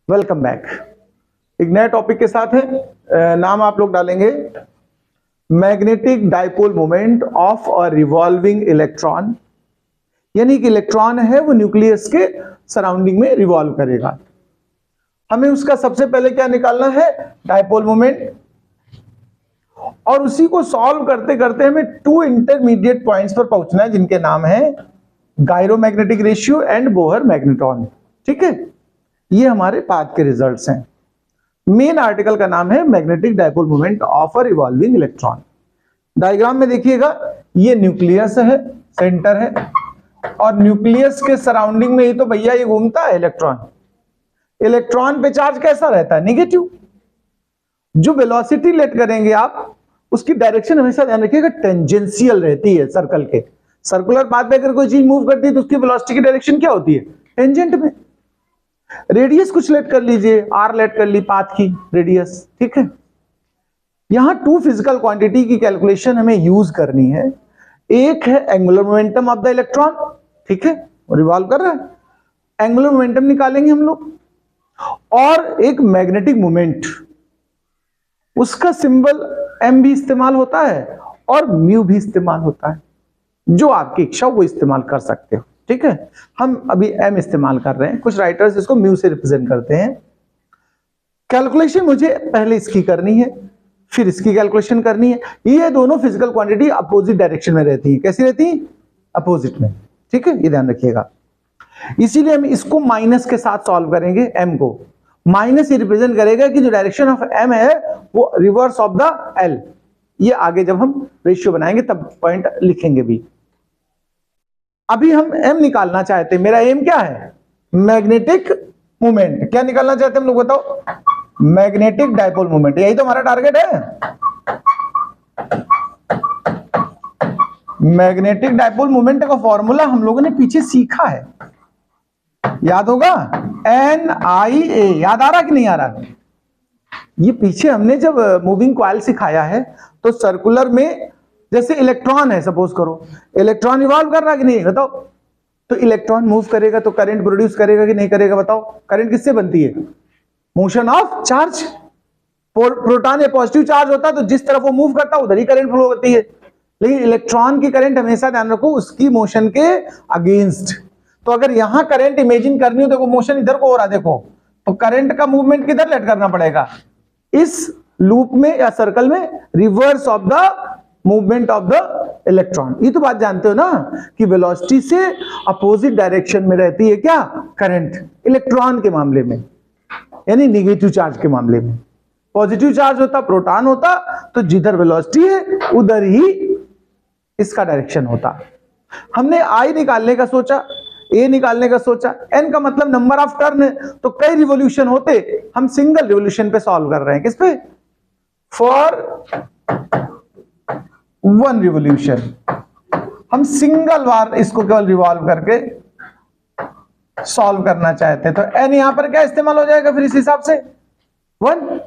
Welcome back. एक नए topic के साथ है। नाम आप लोग डालेंगे magnetic dipole moment of a revolving electron. यानी कि इलेक्ट्रॉन है वो न्यूक्लियस के सराउंडिंग में रिवॉल्व करेगा। हमें उसका सबसे पहले क्या निकालना है, डाइपोल मोमेंट, और उसी को सॉल्व करते करते हमें टू इंटरमीडिएट पॉइंट्स पर पहुंचना है जिनके नाम है gyromagnetic ratio and Bohr magnetron. ठीक है, ये हमारे पाथ के रिजल्ट्स हैं। मेन आर्टिकल का नाम है magnetic dipole moment of a revolving electron. Diagram में देखिएगा, ये न्यूक्लियस है, सेंटर है, और न्यूक्लियस के सराउंडिंग में ही तो भैया ये घूमता है इलेक्ट्रॉन। इलेक्ट्रॉन पे चार्ज कैसा रहता है, नेगेटिव। जो वेलोसिटी लेट करेंगे आप, उसकी डायरेक्शन हमेशा ध्यान रखिएगा टेंजेंशियल रहती है सर्कल के। सर्कुलर पाथ पे अगर कोई चीज मूव करती है तो उसकी वेलोसिटी की डायरेक्शन क्या होती है, टेंजेंट में। रेडियस कुछ लेट कर लीजिए, आर लेट कर ली पाथ की रेडियस। ठीक है, यहां टू फिजिकल क्वांटिटी की कैलकुलेशन हमें यूज करनी है। एक है angular momentum of the electron, ठीक है, रिवॉल्व कर रहा है, एंगुलर मोमेंटम निकालेंगे हम लोग, और एक मैग्नेटिक मोमेंट, उसका सिंबल एम भी इस्तेमाल होता है और म्यू भी इस्तेमाल होता है। जो आपकी इच्छा वो इस्तेमाल कर सकते हो। ठीक है, हम अभी एम इस्तेमाल कर रहे हैं, कुछ राइटर्स इसको म्यू से रिप्रेजेंट करते हैं। कैलकुलेशन मुझे पहले इसकी करनी है, फिर इसकी कैलकुलेशन करनी है। ये दोनों फिजिकल क्वांटिटी अपोजिट डायरेक्शन में रहती है। कैसी रहती है, अपोजिट में। ठीक है, ये ध्यान रखिएगा। इसीलिए हम इसको माइनस के साथ सॉल्व करेंगे। एम को माइनस ही रिप्रेजेंट करेगा कि जो डायरेक्शन ऑफ एम है वो रिवर्स ऑफ द एल। ये आगे जब हम रेशियो बनाएंगे तब पॉइंट लिखेंगे भी। अभी हम एम निकालना चाहते हैं। मेरा एम क्या है, मैग्नेटिक मोमेंट। क्या निकालना चाहते हैं हम लोग, बताओ, मैग्नेटिक डाइपोल मोमेंट। यही तो हमारा टारगेट है। मैग्नेटिक डाइपोल मोमेंट का फॉर्मूला हम लोगों ने पीछे सीखा है, याद होगा, NIA। याद आ रहा कि नहीं आ रहा? ये पीछे हमने जब मूविंग कॉइल सिखाया है तो सर्कुलर में, जैसे इलेक्ट्रॉन है, सपोज करो इलेक्ट्रॉन रिवॉल्व कर रहा है कि नहीं, बताओ। तो इलेक्ट्रॉन मूव करेगा तो करंट प्रोड्यूस करेगा कि नहीं करेगा, बताओ। करंट किससे बनती है, मोशन ऑफ चार्ज। प्रोटॉन या पॉजिटिव चार्ज होता है तो जिस तरफ वो मूव करता है उधर ही करंट फ्लो होती है। लेकिन इलेक्ट्रॉन की करंट हमेशा ध्यान रखो उसकी मोशन के अगेंस्ट। तो अगर यहां करंट इमेजिन करनी हो, देखो मोशन इधर को हो रहा है, देखो, तो करंट का मूवमेंट किधर लेट करना पड़ेगा, इस लूप में या सर्कल में, reverse of the movement of the electron. ये तो बात जानते हो ना कि वेलोसिटी से अपोजिट डायरेक्शन में रहती है क्या, करंट, इलेक्ट्रॉन के मामले में, यानी नेगेटिव चार्ज के मामले में। पॉजिटिव चार्ज होता, प्रोटॉन होता, तो जिधर वेलोसिटी है उधर ही इसका डायरेक्शन होता। हमने आई निकालने का सोचा, ए निकालने का सोचा। एन का मतलब नंबर ऑफ टर्न है, तो कई रिवॉल्यूशन होते, हम सिंगल रिवॉल्यूशन पे सॉल्व कर रहे हैं। किस पे, फॉर वन रिवॉल्यूशन। हम सिंगल बार इसको केवल रिवॉल्व करके सॉल्व करना चाहते हैं। तो एन यहां पर क्या इस्तेमाल हो जाएगा फिर इस हिसाब से, वन।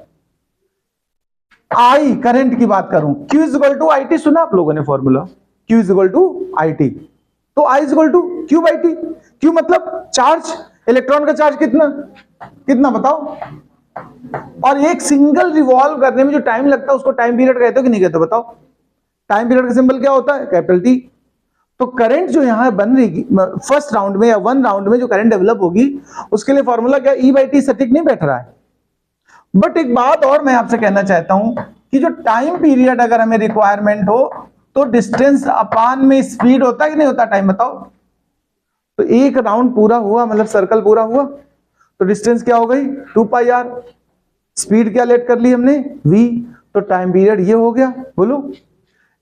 आई करंट की बात करूं, Q equal to I T, सुना आप लोगों ने formula, Q equal to I T. तो I equal to Q by T. Q मतलब चार्ज, इलेक्ट्रॉन का चार्ज कितना, कितना बताओ। और एक सिंगल रिवॉल्व करने में जो टाइम लगता है उसको टाइम पीरियड कहते हो कि नहीं कहते, बताओ। टाइम पीरियड का सिंबल क्या होता है, कैपिटल टी। तो करंट जो यहां बन रही फर्स्ट राउंड में या वन राउंड में जो करंट डेवलप होगी उसके लिए फॉर्मूला क्या, E बाई टी सटीक नहीं बैठ रहा है। बट एक बात और मैं आपसे कहना चाहता हूं कि जो टाइम पीरियड अगर हमें रिक्वायरमेंट हो तो डिस्टेंस अपान में स्पीड होता है कि नहीं होता, टाइम बताओ। तो एक राउंड पूरा हुआ मतलब सर्कल पूरा हुआ तो डिस्टेंस क्या हो गई, 2 पाई आर। स्पीड क्या लेट कर ली हमने, v। तो टाइम पीरियड ये हो गया, बोलो।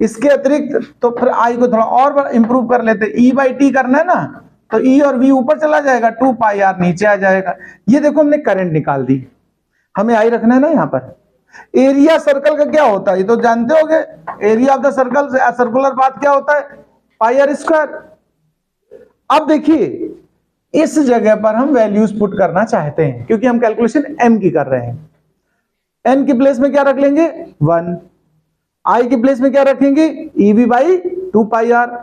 इसके अतिरिक्त तो फिर आई को थोड़ा और इंप्रूव कर लेते, E बाई टी करना है ना, तो E और v ऊपर चला जाएगा, 2 पाई आर नीचे आ जाएगा। ये देखो हमने करंट निकाल दी, हमें आई रखना है ना यहां पर। एरिया सर्कल का क्या होता है ये तो जानते होगे, area of the circle, circular path क्या होता है, पाई आर स्क्वायर। अब देखिए इस जगह पर हम वैल्यूज पुट करना चाहते हैं क्योंकि हम कैलकुलेशन एम की कर रहे हैं। एन की प्लेस में क्या रख लेंगे, 1। आई की प्लेस में क्या रखेंगे, ईवी बाई 2 पाई आर,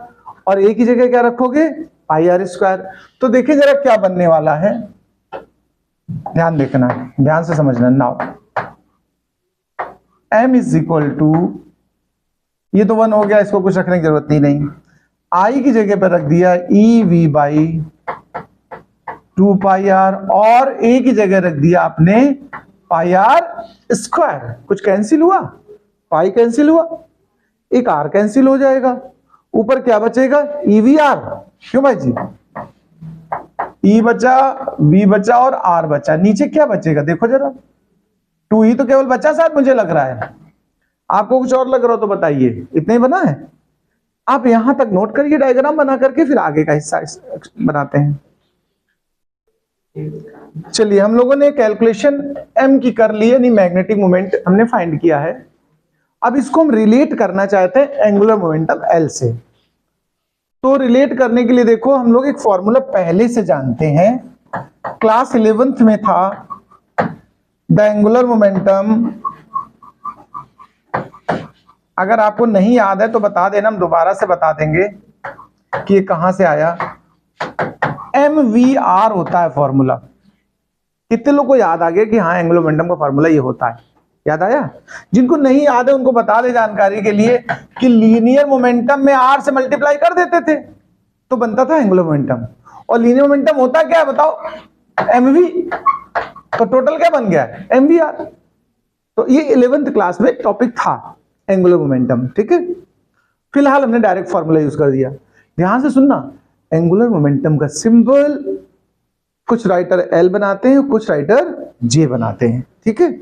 और ए की जगह क्या रखोगे, पाई आर स्क्वायर। तो देखिए जरा क्या बनने वाला है, ध्यान देखना, ध्यान से समझना। Now m is equal to, ये तो 1 हो गया, इसको कुछ रखने की जरूरत नहीं। i की जगह पर रख दिया EV बाई 2 पाई आर, और a की जगह रख दिया आपने पाई आर स्क्वायर। कुछ कैंसिल हुआ, पाई कैंसिल हुआ, एक r कैंसिल हो जाएगा, ऊपर क्या बचेगा EVR। क्यों भाई जी, E बचा, V बचा और R बचा, नीचे क्या बचेगा देखो जरा, 2 ही तो केवल बचा शायद, मुझे लग रहा है। आपको कुछ और लग रहा हो तो बताइए, इतना ही बना है। आप यहां तक नोट करिए डायग्राम बना करके, फिर आगे का हिस्सा बनाते हैं। चलिए, हम लोगों ने कैलकुलेशन m की कर ली, यानी मैग्नेटिक मोमेंट हमने फाइंड किया है। अब इसको हम रिलेट करना चाहते हैं एंगुलर मोमेंटम L से। तो रिलेट करने के लिए देखो, हम लोग एक फॉर्मूला पहले से जानते हैं, क्लास 11th में था। द एंगुलर मोमेंटम, अगर आपको नहीं याद है तो बता देना, हम दोबारा से बता देंगे कि ये कहां से आया। MVR होता है फॉर्मूला। कितने लोग को याद आ गया कि हाँ एंगुलर मोमेंटम का फॉर्मूला ये होता है? याद आया? जिनको नहीं याद है उनको बता दे जानकारी के लिए कि लीनियर मोमेंटम में R से मल्टीप्लाई कर देते थे तो बनता था एंगुलर मोमेंटम। और लीनियर मोमेंटम होता क्या है बताओ? MV। तो टोटल क्या बन गया? MVR। तो ये 11th क्लास में टॉपिक था एंगुलर मोमेंटम, ठीक है। फिलहाल हमने डायरेक्ट फॉर्मूला यूज कर दिया। ध्यान से सुनना, एंगुलर मोमेंटम का सिंबल कुछ राइटर L बनाते हैं, कुछ राइटर J बनाते हैं, ठीक है।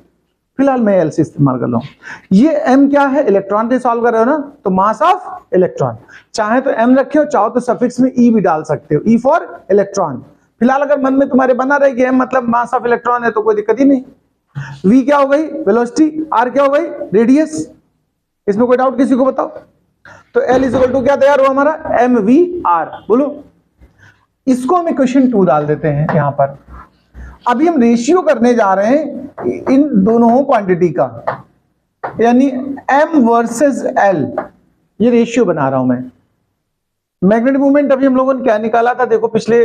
फिलहाल मैं L से इस्तेमाल कर रहा हूं। ये M क्या है? इलेक्ट्रॉन पे सॉल्व कर रहे हो ना, तो मास ऑफ इलेक्ट्रॉन। चाहे तो M रखे हो, चाहो तो सफिक्स में E भी डाल सकते हो, E फॉर इलेक्ट्रॉन। फिलहाल अगर मन में तुम्हारे बना रहे कि M मतलब मास ऑफ इलेक्ट्रॉन है तो कोई दिक्कत ही नहीं। V क्या हो गई? वेलोसिटी। R क्या हो गई? रेडियस। इसमें कोई डाउट किसी को बताओ? तो L इज इक्वल टू क्या तैयार हुआ हमारा? MVR। बोलो, इसको हम इक्वेशन 2 डाल देते हैं यहां पर। अभी हम रेशियो करने जा रहे हैं इन दोनों क्वांटिटी का, यानी M वर्सेस L, ये रेशियो बना रहा हूं मैं। मैग्नेटिक मोमेंट अभी हम लोगों ने क्या निकाला था देखो, पिछले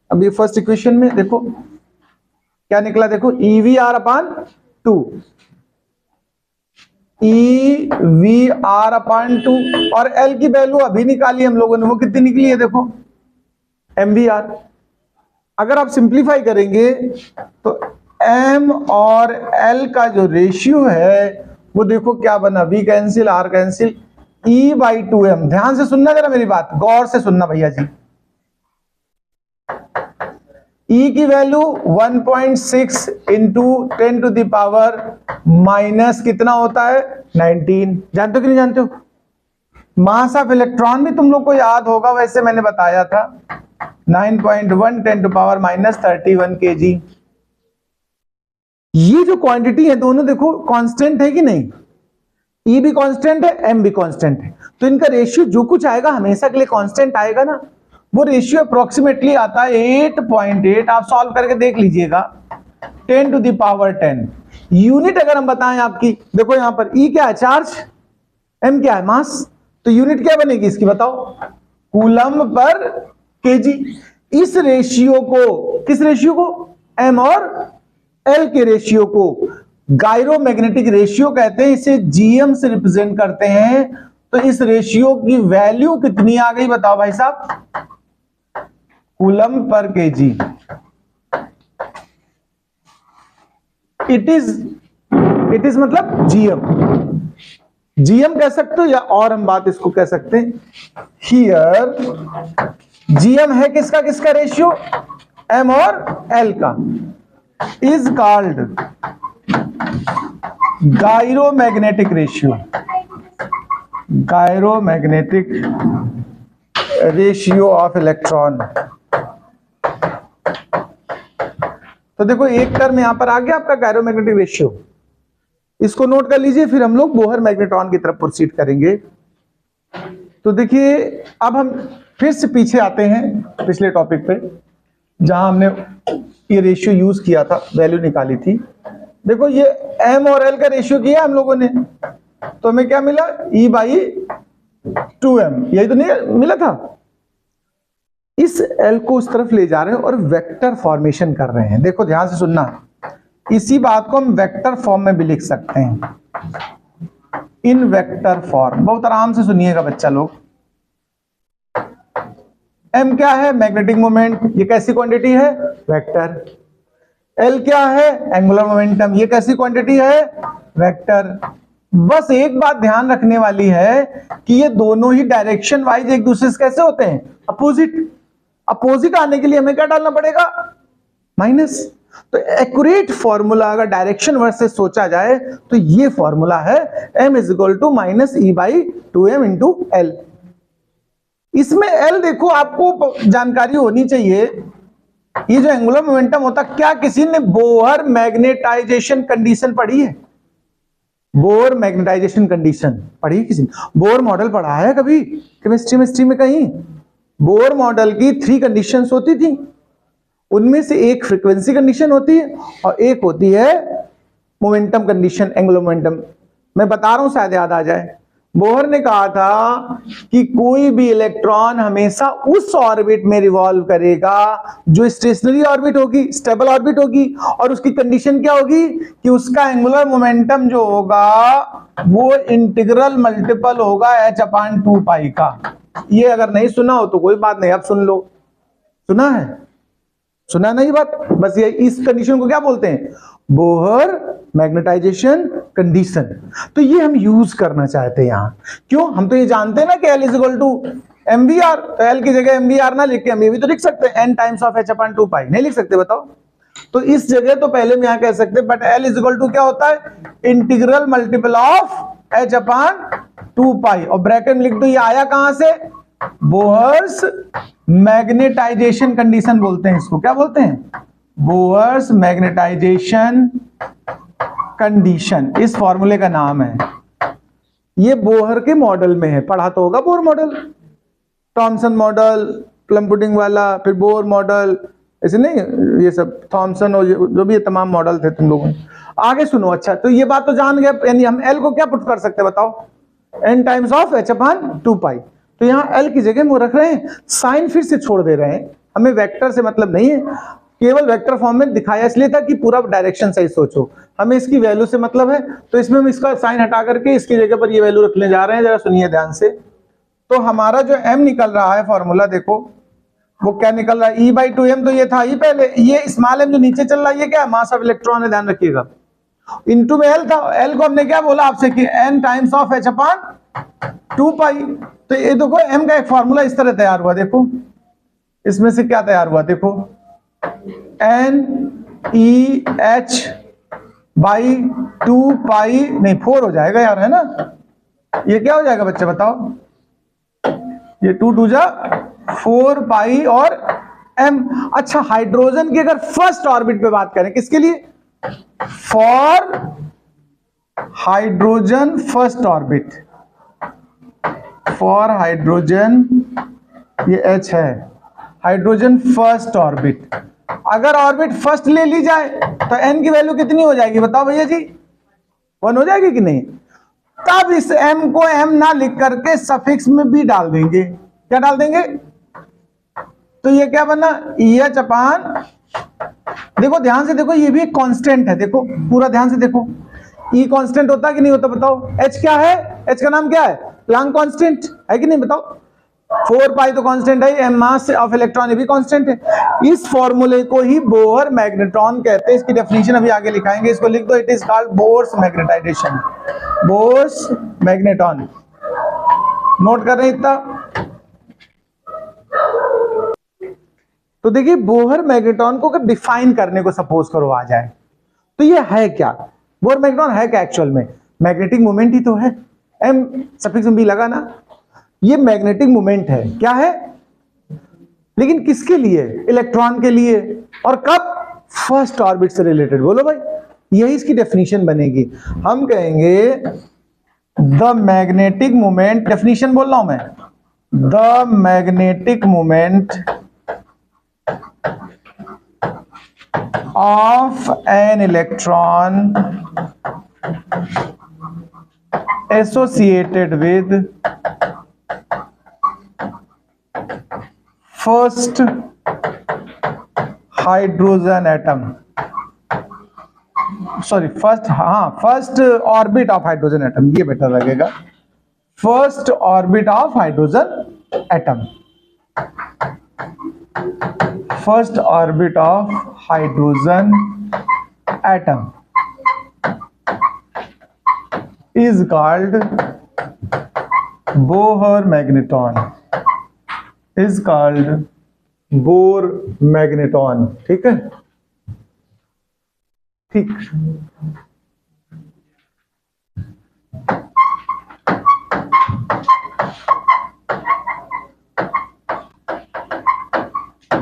अभी फर्स्ट इक्वेशन में देखो क्या निकला, देखो EVR अपान 2, EVR अपान 2, और L की वैल्यू अभी निकाली हम लोगों ने, वो कितनी निकली है देखो, MVR। अगर आप सिंप्लीफाई करेंगे तो M और L का जो रेशियो है वो देखो क्या बना, V cancel, R cancel, E by 2M। ध्यान से सुनना जरा मेरी बात, गौर से सुनना भैया जी। E की value 1.6 into 10 to the power minus कितना होता है? 19। जानते हो कि नहीं जानते हो? मास ऑफ इलेक्ट्रॉन भी तुम लोग को याद होगा, वैसे मैंने बताया था 9.1 10 टू पावर माइनस 31 kg। ये जो क्वांटिटी है दोनों देखो कांस्टेंट है कि नहीं? E भी कांस्टेंट है, M भी कांस्टेंट है, तो इनका रेशियो जो कुछ आएगा हमेशा के लिए कांस्टेंट आएगा ना। वो रेशियो अप्रोक्सीमेटली आता है 8.8। आप सॉल्व करके देख लीजिएगा, 10 टू द पावर 10। यूनिट अगर हम बताएं आपकी, देखो यहां पर E क्या है? चार्ज। M क्या है? मास। तो यूनिट क्या बनेगी इसकी बताओ? Coulomb per KG. इस रेशियो को, किस रेशियो को? M और L के रेशियो को गायरोमैग्नेटिक रेशियो कहते हैं, इसे GM से रिप्रेजेंट करते हैं। तो इस रेशियो की वैल्यू कितनी आ गई बताओ भाई साहब? Coulomb per KG. It is मतलब GM कह सकते हो, या और हम बात इसको कह सकते हैं, हियर GM है किसका किसका रेशियो? M और L का, is called gyromagnetic ratio. Gyromagnetic ratio of electron. तो देखो एक टर्म यहां पर आ गया आपका गायरोमैग्नेटिक रेशियो, इसको नोट कर लीजिए। फिर हम लोग बोहर मैग्नेट्रॉन की तरफ प्रोसीड करेंगे। तो देखिए अब हम फिर से पीछे आते हैं पिछले टॉपिक पे, जहां हमने ये रेशियो यूज किया था, वैल्यू निकाली थी। देखो ये M और L का रेशियो किया हम लोगों ने, तो हमें क्या मिला? E बाई 2M, यही तो नहीं मिला था? इस एल को उस तरफ ले जा रहे हैं और वेक्टर फॉर्मेशन कर रहे हैं। देखो ध्यान से सुनना, इसी बात को हम वेक्टर फॉर्म में भी लिख सकते हैं, इन वेक्टर फॉर्म। बहुत आराम से सुनिएगा बच्चा लोग। एम क्या है? Magnetic moment. ये कैसी क्वांटिटी है? वेक्टर। एल क्या है? Angular momentum. ये कैसी क्वांटिटी है? वेक्टर। बस एक बात ध्यान रखने वाली है कि ये दोनों ही डायरेक्शन वाइज एक दूसरे से कैसे होते हैं? अपोजिट। अपोजिट आने के लिए हमें क्या डालना पड़ेगा? माइनस। तो एक्यूरेट फॉर्मूला अगर डायरेक्शन वर्सेस सोचा जाए तो ये फॉर्मूला है m is equal to minus E by 2m into L. इसमें एल देखो आपको जानकारी होनी चाहिए, ये जो एंगुलर मोमेंटम होता, क्या किसी ने बोहर मैग्नेटाइजेशन कंडीशन पढ़ी है? बोहर मैग्नेटाइजेशन कंडीशन पढ़ी किसी ने? बोहर मॉडल पढ़ा है कभी केमिस्ट्री में कहीं? बोहर मॉडल की 3 कंडीशंस होती थी, उनमें से एक फ्रीक्वेंसी कंडीशन होती है और एक होती है मोमेंटम कंडीशन, एंगुलर मोमेंटम। मैं बता रहा हूं शायद याद आ जाए। बोहर ने कहा था कि कोई भी इलेक्ट्रॉन हमेशा उस ऑर्बिट में रिवॉल्व करेगा जो स्टेशनरी ऑर्बिट होगी, स्टेबल ऑर्बिट होगी, और उसकी कंडीशन क्या होगी कि उसका एंगुलर मोमेंटम जो होगा वो इंटीग्रल मल्टीपल होगा h/2π का। ये अगर नहीं सुना हो तो कोई बात नहीं, अब सुन लो। सुना है? सुना नहीं बात? बस ये इस कंडीशन को क्या बोलते हैं? Bohr magnetisation condition. तो ये हम यूज करना चाहते हैं यहां। क्यों? हम तो ये जानते हैं ना कि L is equal to mvr, तो L की जगह mvr ना लिख के हम ये भी तो लिख सकते हैं n टाइम्स ऑफ h/2π। नहीं लिख सकते? बताओ। तो इस जगह तो पहले में यहां कह सकते, but L is equal to क्या होता है? इंटीग्रल मल्टीपल ऑफ h/2π, और ब्रैकेट में लिख दो। ये आया कहां से? बोहर्स मैग्नेटाइजेशन कंडीशन बोलते हैं इसको। क्या बोलते हैं? बोहर्स मैग्नेटाइजेशन कंडीशन, इस फॉर्मूले का नाम है। ये बोहर के मॉडल में है, पढ़ा तो होगा Bohr model, Thompson model, plum pudding वाला, फिर बोहर मॉडल, ऐसे नहीं, ये सब थॉमसन और जो भी तमाम मॉडल थे तुम लोगों ने। आगे सुनो। अच्छा, तो ये बात तो जान गए, यानी हम एल को क्या पुट कर सकते हैं बताओ? n times of h/2π। तो यहां एल की जगह हम रख रहे हैं, साइन फिर से छोड़ दे रहे हैं, हमें वेक्टर से मतलब नहीं है, केवल वेक्टर फॉर्म में दिखाया इसलिए था कि पूरा डायरेक्शन सही सोचो, हमें इसकी वैल्यू से मतलब है। तो इसमें हम इसका साइन हटा करके इसकी जगह पर ये वैल्यू रखने जा रहे हैं। जरा सुनिए ध्यान से। तो हमारा जो m निकल रहा है फॉर्मूला देखो, वो क्या निकल रहा है? E/2m, तो ये था ही पहले। ये स्मॉल m जो नीचे चल रहा है ये क्या? मास ऑफ इलेक्ट्रॉन है, ध्यान रखिएगा। इंटू में l था, l को हमने क्या बोला आपसे कि n टाइम्स ऑफ h/2π। तो ये देखो m का एक फॉर्मूला इस तरह तैयार हुआ। देखो इसमें से क्या तैयार हुआ? देखो NEH/2π, नहीं 4 हो जाएगा यार, है ना? ये क्या हो जाएगा बच्चे बताओ? ये 2 2 जा 4π और m। अच्छा, हाइड्रोजन की अगर फर्स्ट ऑर्बिट पे बात करें, किसके लिए? For hydrogen first orbit, for hydrogen, ये H है, हाइड्रोजन फर्स्ट ऑर्बिट। अगर ऑर्बिट फर्स्ट ले ली जाए तो n की वैल्यू कितनी हो जाएगी बताओ भैया जी? 1 हो जाएगी कि नहीं? तब इस m को m ना लिख करके सफिक्स में भी डाल देंगे। क्या डाल देंगे? तो ये क्या बना? EH/, देखो ध्यान से देखो, ये भी एक कांस्टेंट है। देखो पूरा ध्यान से देखो, E कांस्टेंट होता है कि नहीं होता बताओ? H क्या है? H का नाम क्या है? प्लैंक कांस्टेंट है कि नहीं बताओ? 4π तो कांस्टेंट है, m मास ऑफ इलेक्ट्रॉन ये भी कांस्टेंट है। इस फॉर्मूले को ही बोहर मैग्नेट्रॉन कहते हैं। इसकी डेफिनेशन अभी आगे लिखाएंगे, इसको लिख दो। It is called Bohr's magnetisation, Bohr's magnetron. Note कर रहे हैं इतना? तो देखिए, बोहर मैग्नेट्रॉन को अगर डिफाइन करने को सपोज करो आ जाए तो ये है क्या? बोहर मैग्नेट्रॉन है क्या एक्चुअल में? मैग्नेटिक मोमेंट ही तो है, m सफिक्स में भी लगा ना। ये मैग्नेटिक मोमेंट है। क्या है? लेकिन किसके लिए? इलेक्ट्रॉन के लिए। और कब? फर्स्ट ऑर्बिट से रिलेटेड। बोलो भाई, यही इसकी डेफिनेशन बनेगी। हम कहेंगे द मैग्नेटिक मोमेंट, डेफिनेशन बोल रहा हूं मैं, the magnetic moment of an electron associated with first hydrogen atom, sorry first orbit of hydrogen atom, ये बेटर लगेगा, first orbit of hydrogen atom, first orbit of hydrogen atom is called Bohr magneton, is called Bohr magneton। ठीक है, ठीक।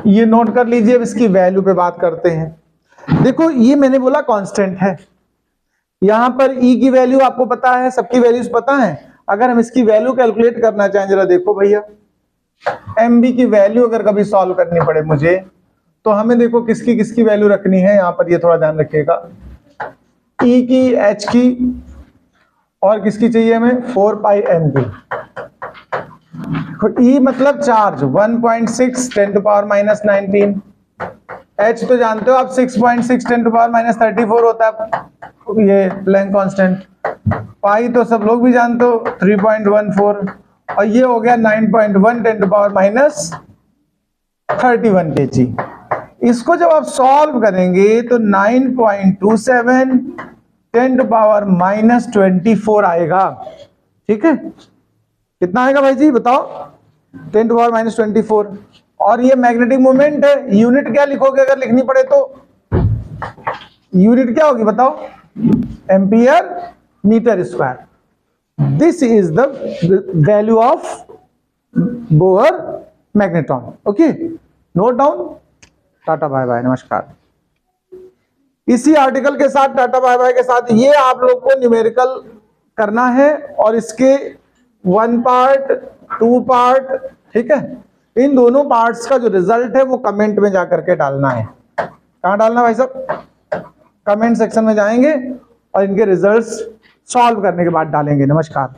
ये note कर लीजिए। अब इसकी वैल्यू पे बात करते हैं। देखो ये मैंने बोला कांस्टेंट है, यहां पर E की वैल्यू आपको पता है, सबकी वैल्यूज पता है। अगर हम इसकी वैल्यू कैलकुलेट करना चाहें, जरा देखो भैया, MB की वैल्यू अगर कभी सॉल्व करनी पड़े मुझे, तो हमें देखो किसकी किसकी वैल्यू रखनी है, यहां पर ये थोड़ा ध्यान रखिएगा। E की, H की, और किसकी चाहिए हमें, 4 पाई M की। E मतलब charge 1.6 10 to power minus 19, H तो जानते हो आप 6.6 10 to power minus 34 होता है, ये प्लैंक कांस्टेंट। पाई तो सब लोग भी जानते हो 3.14, और ये हो गया 9.1 10 to power minus 31 kg। इसको जब आप सॉल्व करेंगे तो 9.27 10 to power minus 24 आएगा। ठीक है, कितना आएगा भाई जी बताओ, 10 to power minus 24। और ये मैग्नेटिक मोमेंट है। यूनिट क्या लिखोगे अगर लिखनी पड़े तो, यूनिट क्या होगी बताओ, ampere metre square. This is the value of Bohr magneton. Okay, note down. Tata bye bye, नमस्कार। इसी आर्टिकल के साथ टाटा बाय बाय के साथ ये आप लोग को न्यूमेरिकल करना है, और इसके 1 पार्ट 2 पार्ट, ठीक है, इन दोनों पार्ट्स का जो रिजल्ट है वो कमेंट में जाकर के डालना है। कहां डालना भाई साहब, कमेंट सेक्शन में जाएंगे और इनके रिजल्ट्स सॉल्व करने के बाद डालेंगे। नमस्कार।